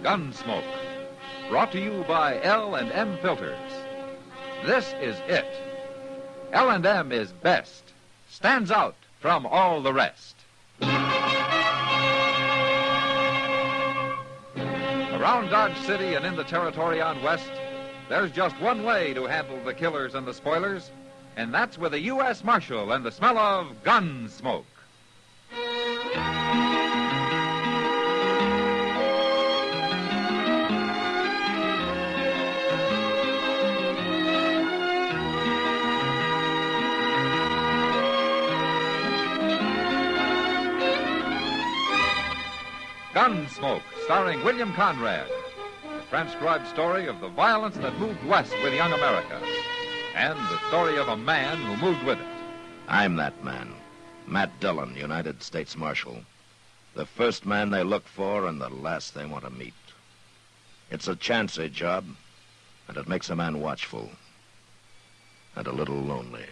Gunsmoke. Brought to you by L&M Filters. This is it. L&M is best. Stands out from all the rest. Around Dodge City and in the territory on West, there's just one way to handle the killers and the spoilers, and that's with a U.S. Marshal and the smell of Gunsmoke. Gunsmoke, starring William Conrad. The transcribed story of the violence that moved west with young America. And the story of a man who moved with it. I'm that man. Matt Dillon, United States Marshal. The first man they look for and the last they want to meet. It's a chancy job, and it makes a man watchful. And a little lonely.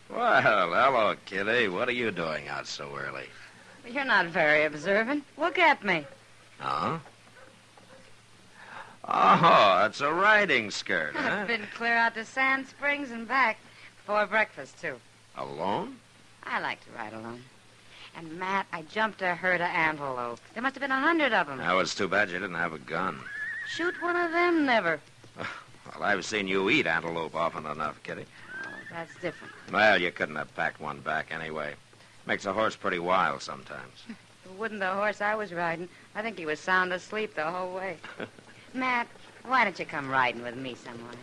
Well, hello, Kitty. What are you doing out so early? Well, you're not very observant. Look at me. Huh? Oh, it's a riding skirt, huh? I've been clear out to Sand Springs and back before breakfast, too. Alone? I like to ride alone. And, Matt, I jumped a herd of antelope. There must have been 100 of them. That was too bad you didn't have a gun. Shoot one of them, never. Well, I've seen you eat antelope often enough, Kitty. Oh, that's different. Well, you couldn't have packed one back anyway. Makes a horse pretty wild sometimes. It wouldn't the horse I was riding. I think he was sound asleep the whole way. Matt, why don't you come riding with me some morning?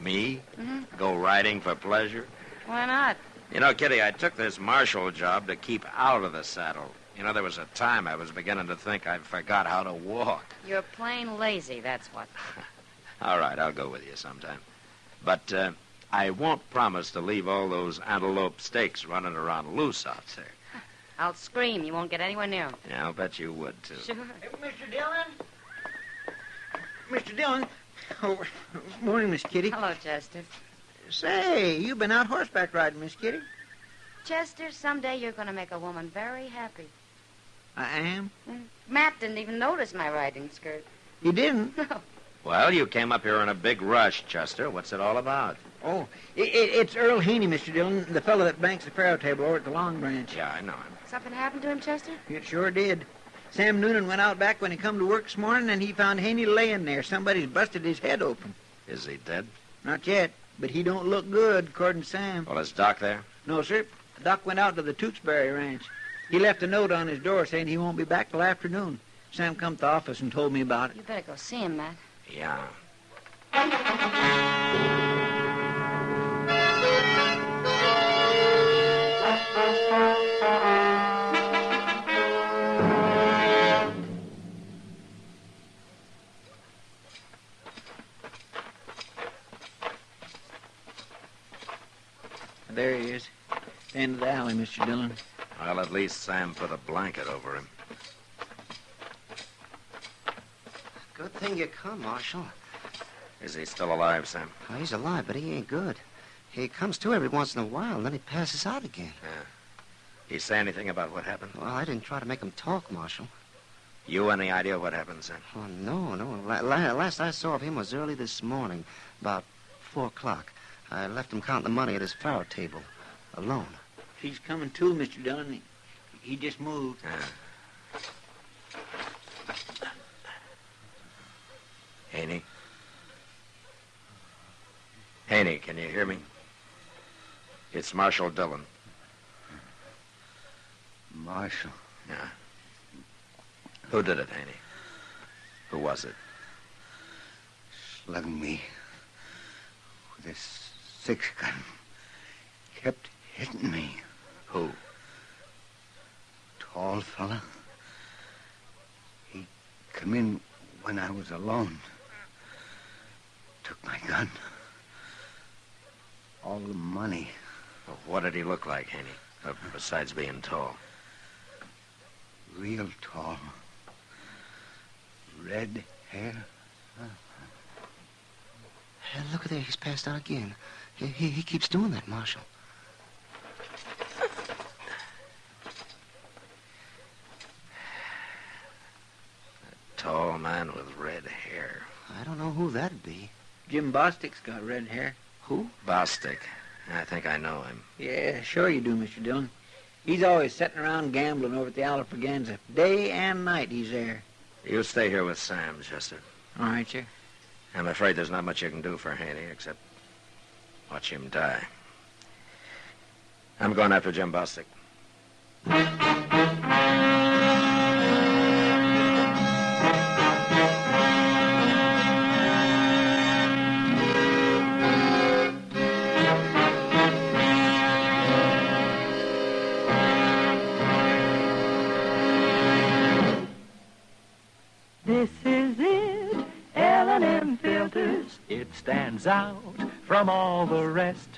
Me? Mm-hmm. Go riding for pleasure? Why not? You know, Kitty, I took this marshal job to keep out of the saddle. You know, there was a time I was beginning to think I forgot how to walk. You're plain lazy, that's what. All right, I'll go with you sometime. But I won't promise to leave all those antelope steaks running around loose out there. I'll scream. You won't get anywhere near them. Yeah, I'll bet you would, too. Sure. Hey, Mr. Dillon? Mr. Dillon? Oh, morning, Miss Kitty. Hello, Chester. Say, you've been out horseback riding, Miss Kitty. Chester, someday you're going to make a woman very happy. I am? Matt didn't even notice my riding skirt. He didn't? No. Well, you came up here in a big rush, Chester. What's it all about? Oh, it's Earl Haney, Mr. Dillon, the fellow that banks the faro table over at the Long Branch. Yeah, I know him. Something happened to him, Chester? It sure did. Sam Noonan went out back when he come to work this morning, and he found Haney laying there. Somebody's busted his head open. Is he dead? Not yet, but he don't look good, according to Sam. Well, is Doc there? No, sir. Doc went out to the Tewksbury Ranch. He left a note on his door saying he won't be back till afternoon. Sam come to the office and told me about it. You better go see him, Matt. Yeah. There he is. The end of the alley, Mr. Dillon. Well, at least Sam put a blanket over him. Good thing you come, Marshal. Is he still alive, Sam? Oh, he's alive, but he ain't good. He comes to every once in a while, and then he passes out again. Yeah. He say anything about what happened? Well, I didn't try to make him talk, Marshal. You any idea what happened, Sam? Oh, no. Last I saw of him was early this morning, about 4 o'clock. I left him counting the money at his faro table, alone. He's coming to, Mr. Dillon. He just moved. Yeah. Haney? Haney, can you hear me? It's Marshal Dillon. Marshal? Yeah. Who did it, Haney? Who was it? Slugged me with this 6-gun. Kept hitting me. Who? Tall fella. He come in when I was alone. took my gun. All the money. Well, what did he look like, Haney? Besides being tall. Real tall. Red hair. Hey, look at there. He's passed out again. He keeps doing that, Marshal. A tall man with red hair. I don't know who that'd be. Jim Bostic's got red hair. Who? Bostic. I think I know him. Yeah, sure you do, Mr. Dillon. He's always sitting around gambling over at the Alafraganza. Day and night he's there. You stay here with Sam, Chester. All right, sir. I'm afraid there's not much you can do for Haney except watch him die. I'm going after Jim Bostic. This is it, L&M filters. It stands out from all the rest.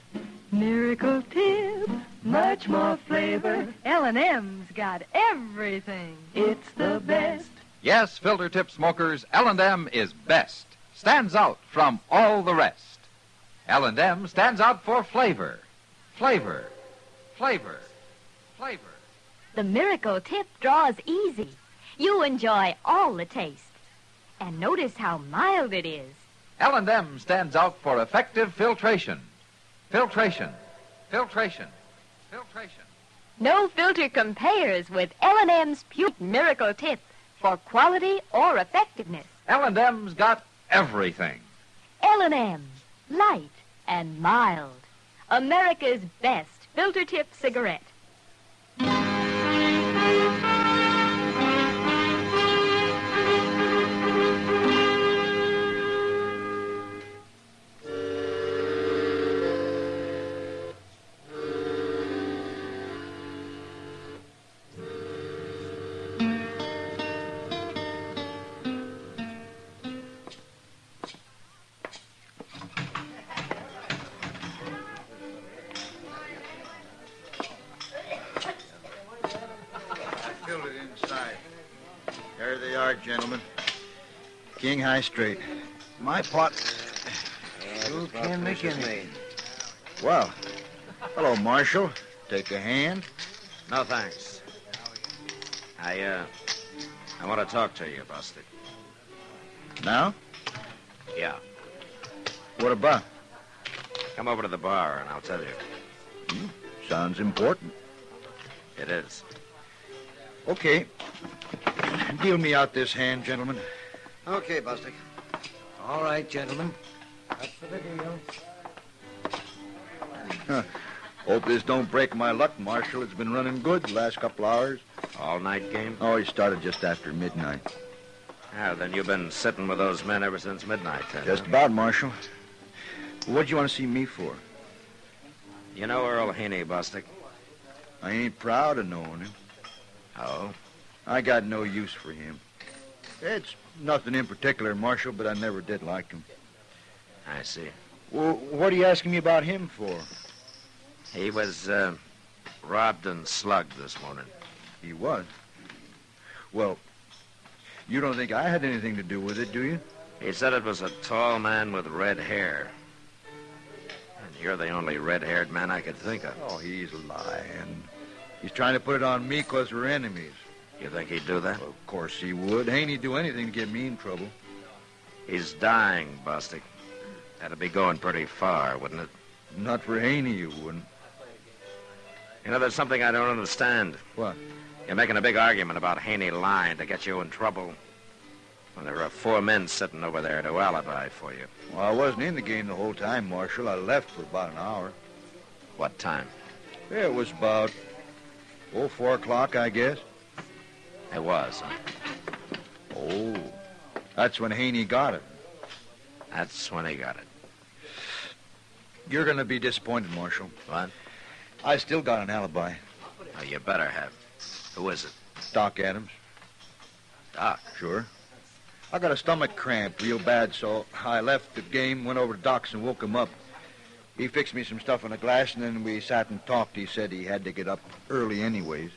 Miracle tip, much more flavor. L&M's got everything. It's the best. Yes, filter tip smokers, L&M is best. Stands out from all the rest. L&M stands out for flavor. Flavor. Flavor. Flavor. The Miracle Tip draws easy. You enjoy all the taste. And notice how mild it is. L&M stands out for effective filtration. Filtration. Filtration. Filtration. No filter compares with L&M's pure Miracle Tip for quality or effectiveness. L&M's got everything. L&M, light and mild. America's best filter tip cigarette. Filled it inside. There they are, gentlemen. King High Straight. My pot. Who can McKinley? Well, hello, Marshal. Take a hand. No, thanks. I want to talk to you, Bostic. Now? Yeah. What about? Come over to the bar and I'll tell you. Sounds important. It is. Okay. Deal me out this hand, gentlemen. Okay, Bostic. All right, gentlemen. That's for the deal. Hope this don't break my luck, Marshal. It's been running good the last couple hours. All-night game? Oh, he started just after midnight. Yeah, then you've been sitting with those men ever since midnight, then. Just about, Marshal. What'd you want to see me for? You know Earl Haney, Bostic? I ain't proud of knowing him. Oh? I got no use for him. It's nothing in particular, Marshal, but I never did like him. I see. Well, what are you asking me about him for? He was, robbed and slugged this morning. He was? Well, you don't think I had anything to do with it, do you? He said it was a tall man with red hair. And you're the only red-haired man I could think of. Oh, he's lying. He's trying to put it on me because we're enemies. You think he'd do that? Well, of course he would. Haney'd do anything to get me in trouble. He's dying, Bostic. That'd be going pretty far, wouldn't it? Not for Haney, you wouldn't. You know, there's something I don't understand. What? You're making a big argument about Haney lying to get you in trouble. Well, there are 4 men sitting over there to alibi for you. Well, I wasn't in the game the whole time, Marshal. I left for about an hour. What time? Yeah, it was about, 4 o'clock, I guess. It was, huh? Oh, that's when Haney got it. That's when he got it. You're going to be disappointed, Marshal. What? I still got an alibi. Oh, you better have. Who is it? Doc Adams. Doc? Sure. I got a stomach cramp real bad, so I left the game, went over to Doc's and woke him up. He fixed me some stuff in a glass, and then we sat and talked. He said he had to get up early anyways.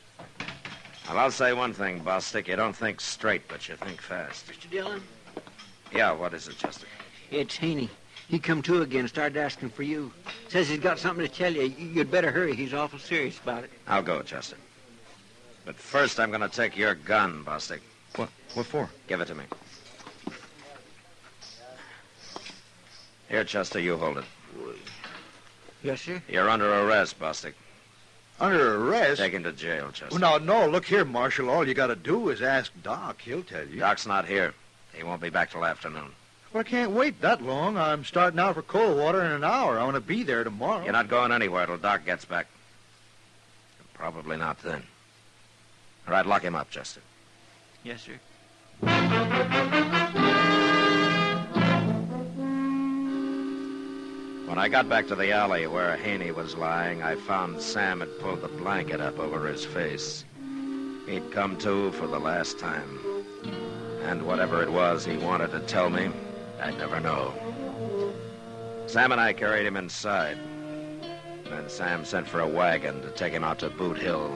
Well, I'll say one thing, Bostic. You don't think straight, but you think fast. Mr. Dillon? Yeah, what is it, Chester? It's Haney. He come to again, started asking for you. Says he's got something to tell you. You'd better hurry. He's awful serious about it. I'll go, Chester. But first, I'm going to take your gun, Bostic. What for? Give it to me. Here, Chester, you hold it. Yes, sir? You're under arrest, Bostic. Under arrest? Take him to jail, Chester. Well, no, look here, Marshal. All you got to do is ask Doc. He'll tell you. Doc's not here. He won't be back till afternoon. Well, I can't wait that long. I'm starting out for Coldwater in an hour. I want to be there tomorrow. You're not going anywhere till Doc gets back. Probably not then. All right, lock him up, Chester. Yes, sir. When I got back to the alley where Haney was lying, I found Sam had pulled the blanket up over his face. He'd come to for the last time. And whatever it was he wanted to tell me, I'd never know. Sam and I carried him inside. Then Sam sent for a wagon to take him out to Boot Hill.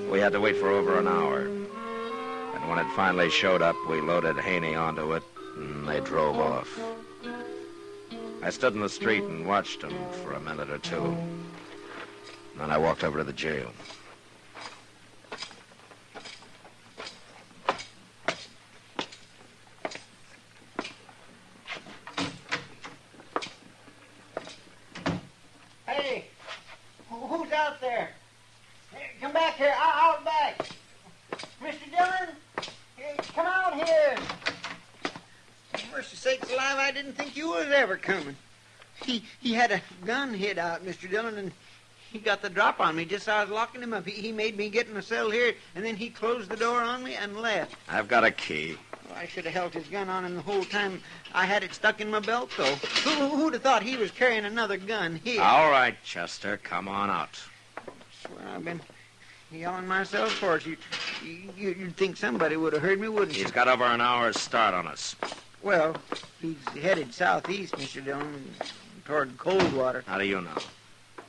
We had to wait for over an hour. And when it finally showed up, we loaded Haney onto it, and they drove off. I stood in the street and watched them for a minute or two. Then I walked over to the jail. Hey, who's out there? Hey, come back here. Out back. Mr. Dillon, hey, come out here. Mercy sakes alive, I didn't think you was ever coming. He had a gun hid out, Mr. Dillon, and he got the drop on me just as I was locking him up. He made me get in the cell here, and then he closed the door on me and left. I've got a key. Well, I should have held his gun on him the whole time. I had it stuck in my belt, though. Who'd have thought he was carrying another gun here? All right, Chester, come on out. I swear I've been yelling myself for it. You'd think somebody would have heard me, wouldn't you? He's got over an hour's start on us. Well, he's headed southeast, Mr. Dillon, toward Coldwater. How do you know?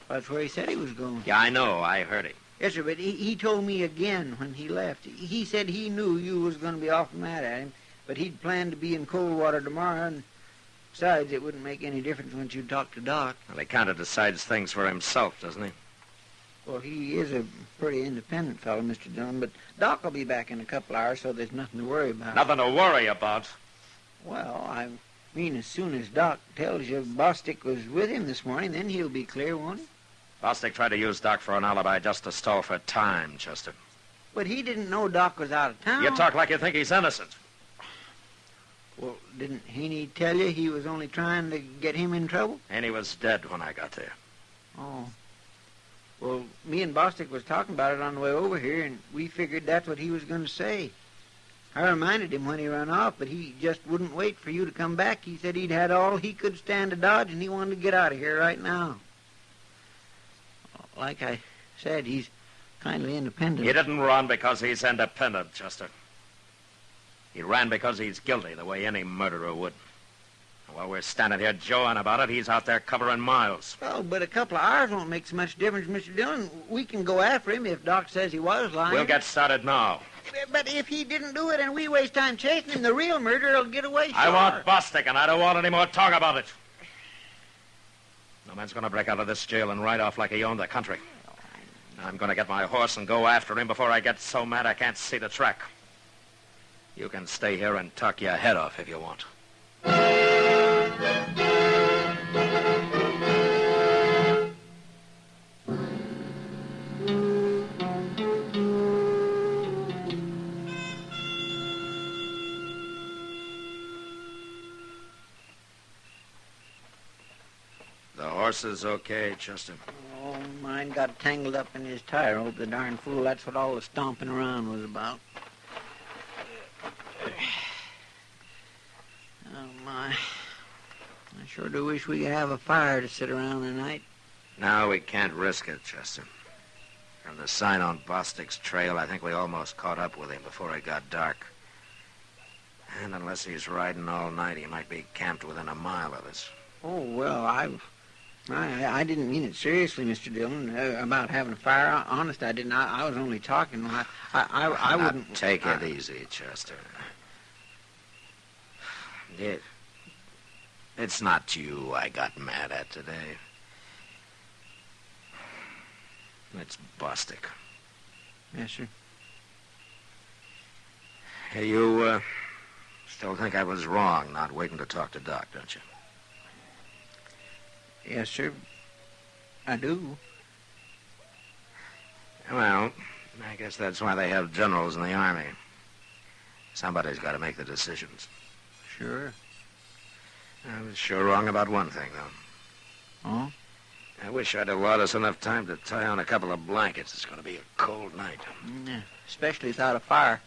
That's where he said he was going. Yeah, I know. I heard him. Yes, sir, but he told me again when he left. He said he knew you was going to be awful mad at him, but he'd planned to be in Coldwater tomorrow, and besides, it wouldn't make any difference once you talk to Doc. Well, he kind of decides things for himself, doesn't he? Well, he is a pretty independent fellow, Mr. Dillon, but Doc will be back in a couple hours, so there's nothing to worry about. Nothing to worry about. Well, I mean, as soon as Doc tells you Bostic was with him this morning, then he'll be clear, won't he? Bostic tried to use Doc for an alibi just to stall for time, Chester. But he didn't know Doc was out of town. You talk like you think he's innocent. Well, didn't Haney tell you he was only trying to get him in trouble? And he was dead when I got there. Oh. Well, me and Bostic was talking about it on the way over here, and we figured that's what he was going to say. I reminded him when he ran off, but he just wouldn't wait for you to come back. He said he'd had all he could stand to dodge, and he wanted to get out of here right now. Like I said, he's kindly independent. He didn't run because he's independent, Chester. He ran because he's guilty, the way any murderer would. And while we're standing here jawing about it, he's out there covering miles. Well, but a couple of hours won't make so much difference, Mr. Dillon. We can go after him if Doc says he was lying. We'll get started now. But if he didn't do it and we waste time chasing him, the real murderer will get away. I want Bostic, and I don't want any more talk about it. No man's going to break out of this jail and ride off like he owned the country. I'm going to get my horse and go after him before I get so mad I can't see the track. You can stay here and talk your head off if you want. The horse is okay, Chester. Oh, mine got tangled up in his tire rope, the darn fool. That's what all the stomping around was about. Oh, my. I sure do wish we could have a fire to sit around tonight. No, we can't risk it, Chester. From the sign on Bostic's trail, I think we almost caught up with him before it got dark. And unless he's riding all night, he might be camped within a mile of us. Oh, well, I didn't mean it seriously, Mr. Dillon, about having a fire. Honest, I didn't. I was only talking. I Now, wouldn't... take it easy, Chester. It's not you I got mad at today. It's Bostic. Yes, sir. Hey, you, still think I was wrong not waiting to talk to Doc, don't you? Yes, sir. I do. Well, I guess that's why they have generals in the Army. Somebody's got to make the decisions. Sure. I was sure wrong about one thing, though. Oh? I wish I'd allowed us enough time to tie on a couple of blankets. It's going to be a cold night. Yeah, especially without a fire.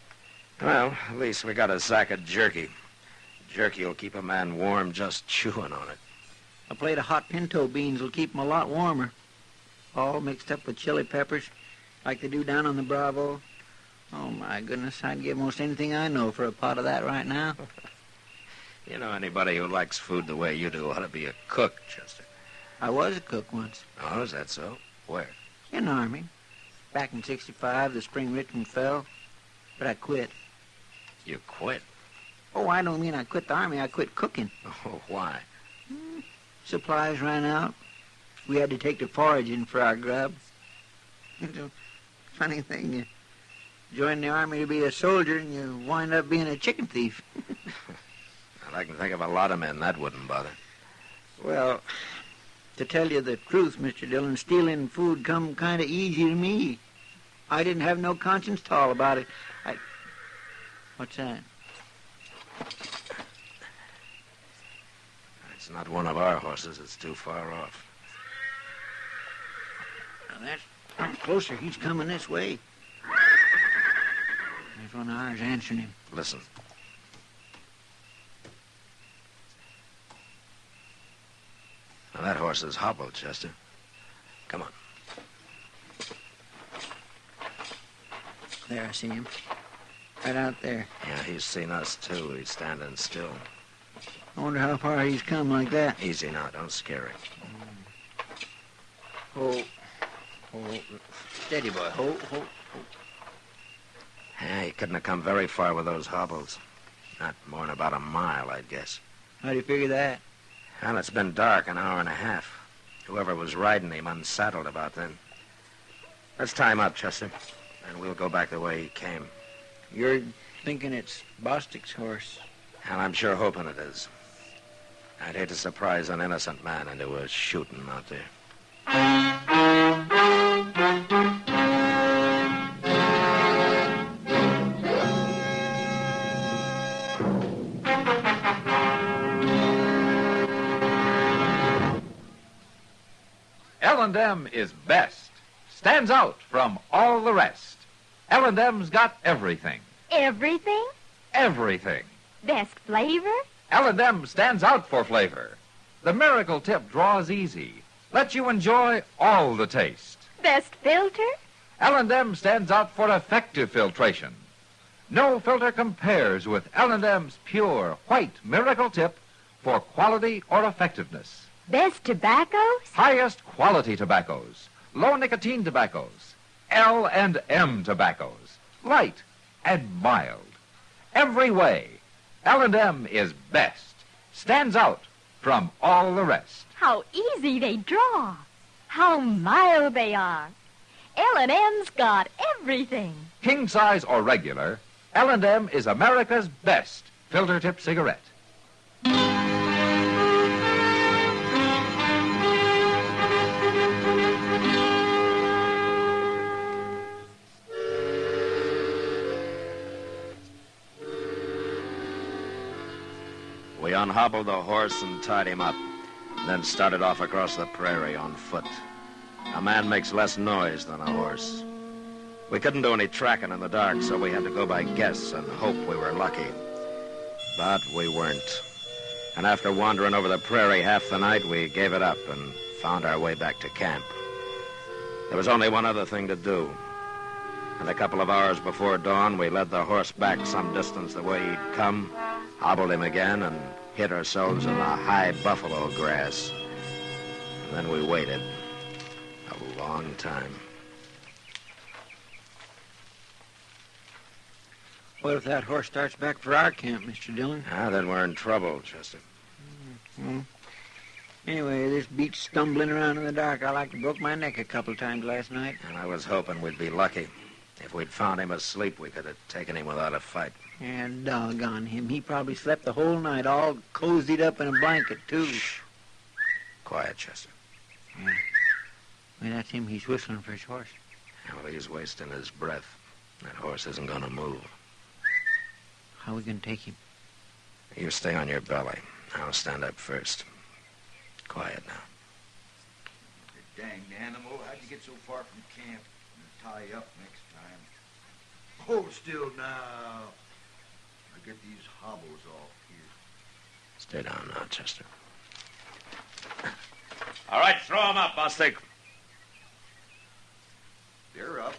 Well, at least we got a sack of jerky. Jerky will keep a man warm just chewing on it. A plate of hot pinto beans will keep 'em a lot warmer. All mixed up with chili peppers, like they do down on the Bravo. Oh, my goodness, I'd give most anything I know for a pot of that right now. You know, anybody who likes food the way you do ought to be a cook, Chester. I was a cook once. Oh, is that so? Where? In the Army. Back in '65, the spring Richmond fell. But I quit. You quit? Oh, I don't mean I quit the Army. I quit cooking. Oh, why? Supplies ran out. We had to take to foraging for our grub. It's a funny thing. You join the Army to be a soldier, and you wind up being a chicken thief. Well, I can think of a lot of men that wouldn't bother. Well, to tell you the truth, Mr. Dillon, stealing food come kind of easy to me. I didn't have no conscience at all about it. What's that? It's not one of our horses. It's too far off. Now that's closer. He's coming this way. There's one of ours answering him. Listen. Now, that horse is hobbled, Chester. Come on. There, I see him. Right out there. Yeah, he's seen us, too. He's standing still. I wonder how far he's come like that. Easy now. Don't scare him. Oh. Steady, boy. Hold. Yeah, he couldn't have come very far with those hobbles. Not more than about a mile, I'd guess. How do you figure that? Well, it's been dark an hour and a half. Whoever was riding him unsaddled about then. Let's tie him up, Chester, and we'll go back the way he came. You're thinking it's Bostic's horse. And I'm sure hoping it is. I'd hate to surprise an innocent man into a shooting out there. L&M is best. Stands out from all the rest. L&M's got everything. Everything? Everything. Best flavor? L&M stands out for flavor. The miracle tip draws easy. Lets you enjoy all the taste. Best filter? L&M stands out for effective filtration. No filter compares with L&M's pure white miracle tip for quality or effectiveness. Best tobaccos? Highest quality tobaccos. Low nicotine tobaccos. L&M tobaccos. Light and mild. Every way, L&M is best. Stands out from all the rest. How easy they draw. How mild they are. L&M's got everything. King size or regular, L&M is America's best filter tip cigarette. We unhobbled the horse and tied him up, and then started off across the prairie on foot. A man makes less noise than a horse. We couldn't do any tracking in the dark, so we had to go by guess and hope we were lucky. But we weren't. And after wandering over the prairie half the night, we gave it up and found our way back to camp. There was only one other thing to do. And a couple of hours before dawn, we led the horse back some distance the way he'd come hobbled him again, and hid ourselves in the high buffalo grass. And then we waited a long time. What if that horse starts back for our camp, Mr. Dillon? Then we're in trouble, Chester. Well, anyway, this beats stumbling around in the dark. I like to broke my neck a couple times last night. And I was hoping we'd be lucky. If we'd found him asleep, we could have taken him without a fight. And doggone him. He probably slept the whole night, all cozied up in a blanket, too. Shh. Quiet, Chester. Yeah. Well, that's him. He's whistling for his horse. Well, he's wasting his breath. That horse isn't going to move. How are we going to take him? You stay on your belly. I'll stand up first. Quiet now. You danged animal. How'd you get so far from camp? I'll tie you up next time. Hold still now. I'll get these hobbles off here. Stay down now, Chester. All right, throw him up, Bostic. They're up.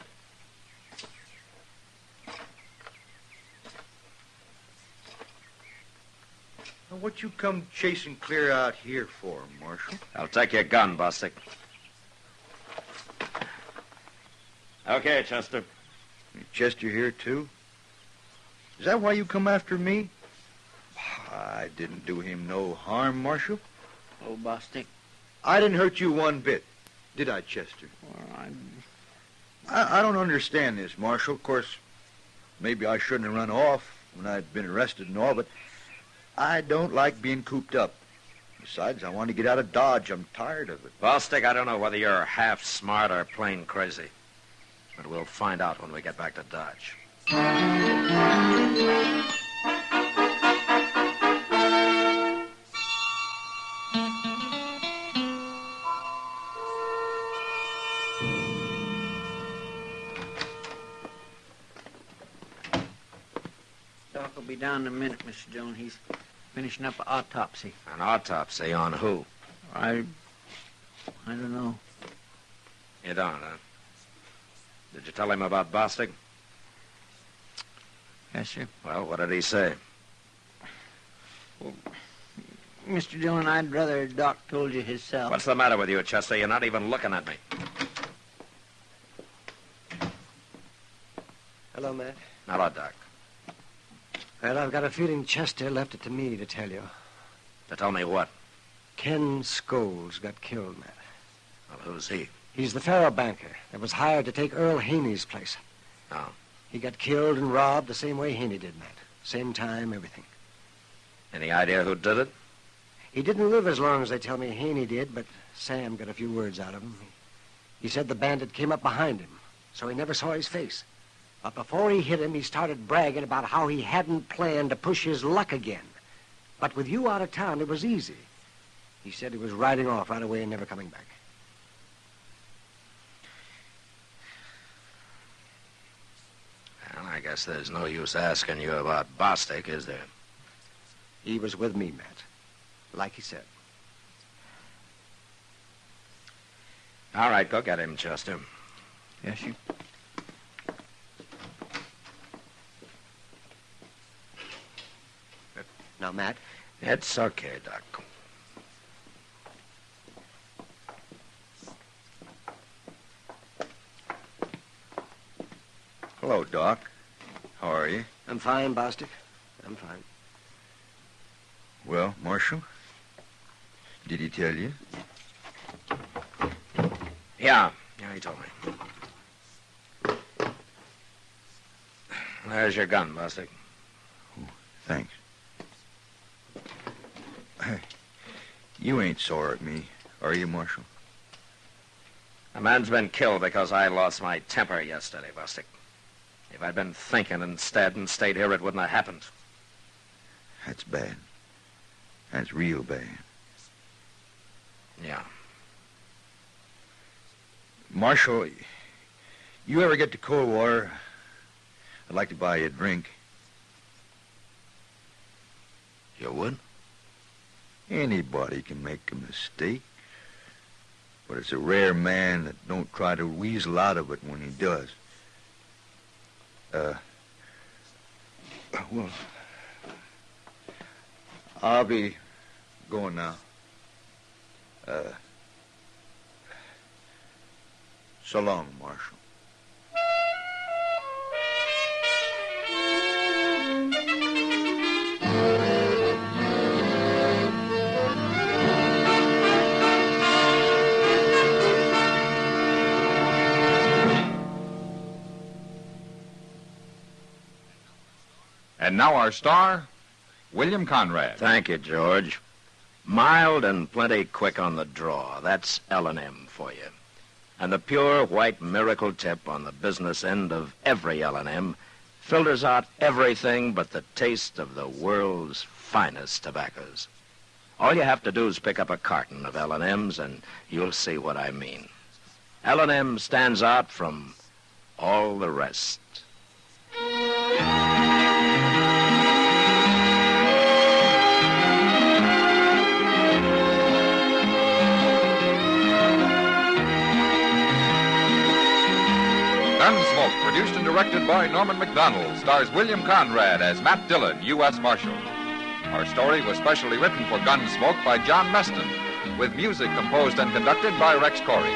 Now, what you come chasing clear out here for, Marshal? I'll take your gun, Bostic. Okay, Chester. Chester here, too? Is that why you come after me? I didn't do him no harm, Marshal. Oh, Bostic. I didn't hurt you one bit, did I, Chester? Well, I don't understand this, Marshal. Of course, maybe I shouldn't have run off when I'd been arrested and all, but I don't like being cooped up. Besides, I want to get out of Dodge. I'm tired of it. Bostic, I don't know whether you're half smart or plain crazy. But we'll find out when we get back to Dodge. Doc will be down in a minute, Mr. Dillon. He's finishing up an autopsy. An autopsy on who? I don't know. You don't, huh? Did you tell him about Bostic? Yes, sir. Well, what did he say? Well, Mr. Dillon, I'd rather Doc told you himself. What's the matter with you, Chester? You're not even looking at me. Hello, Matt. Hello, Doc. Well, I've got a feeling Chester left it to me to tell you. To tell me what? Ken Scholes got killed, Matt. Well, who's he? He's the faro banker that was hired to take Earl Haney's place. Oh. He got killed and robbed the same way Haney did, Matt. Same time, everything. Any idea who did it? He didn't live as long as they tell me Haney did, but Sam got a few words out of him. He said the bandit came up behind him, so he never saw his face. But before he hit him, he started bragging about how he hadn't planned to push his luck again. But with you out of town, it was easy. He said he was riding off right away and never coming back. Well, I guess there's no use asking you about Bostic, is there? He was with me, Matt. Like he said. All right, go get him, Chester. Yes, sir. Now, Matt. It's okay, Doc. Hello, Doc. How are you? I'm fine, Bostic. I'm fine. Well, Marshal, did he tell you? Yeah, he told me. There's your gun, Bostic. Oh, thanks. You ain't sore at me, are you, Marshal? A man's been killed because I lost my temper yesterday, Bostic. If I'd been thinking instead and stayed here, it wouldn't have happened. That's bad. That's real bad. Yeah. Marshal, you ever get to Coldwater, I'd like to buy you a drink. You would? Anybody can make a mistake. But it's a rare man that don't try to weasel out of it when he does. Well, I'll be going now. So long, Marshal. And now our star, William Conrad. Thank you, George. Mild and plenty quick on the draw. That's L&M for you. And the pure white miracle tip on the business end of every L&M filters out everything but the taste of the world's finest tobaccos. All you have to do is pick up a carton of L&Ms and you'll see what I mean. L&M stands out from all the rest. Gunsmoke, produced and directed by Norman McDonald, stars William Conrad as Matt Dillon, U.S. Marshal. Our story was specially written for Gunsmoke by John Meston, with music composed and conducted by Rex Corey.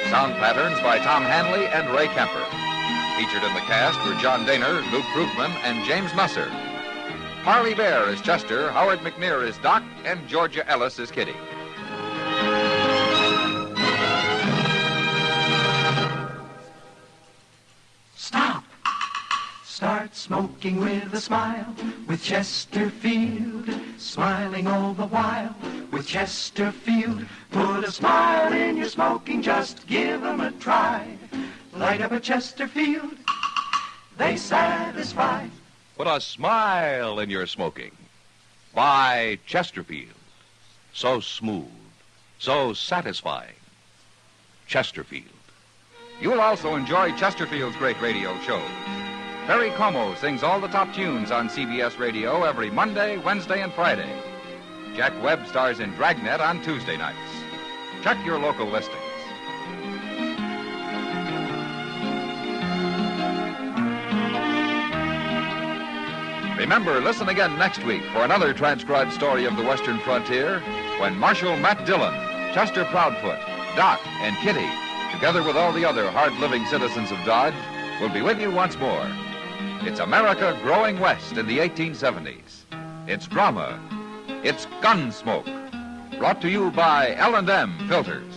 Sound patterns by Tom Hanley and Ray Kemper. Featured in the cast were John Daner, Luke Krugman, and James Musser. Harley Bear is Chester, Howard McNear is Doc, and Georgia Ellis is Kitty. Stop. Start smoking with a smile with Chesterfield. Smiling all the while with Chesterfield. Put a smile in your smoking, just give 'em a try. Light up a Chesterfield, they satisfy. Put a smile in your smoking. Buy Chesterfield. So smooth, so satisfying. Chesterfield. You'll also enjoy Chesterfield's great radio shows. Perry Como sings all the top tunes on CBS Radio every Monday, Wednesday, and Friday. Jack Webb stars in Dragnet on Tuesday nights. Check your local listings. Remember, listen again next week for another transcribed story of the Western frontier when Marshal Matt Dillon, Chester Proudfoot, Doc, and Kitty, together with all the other hard-living citizens of Dodge, will be with you once more. It's America growing west in the 1870s. It's drama. It's Gunsmoke. Brought to you by L&M Filters.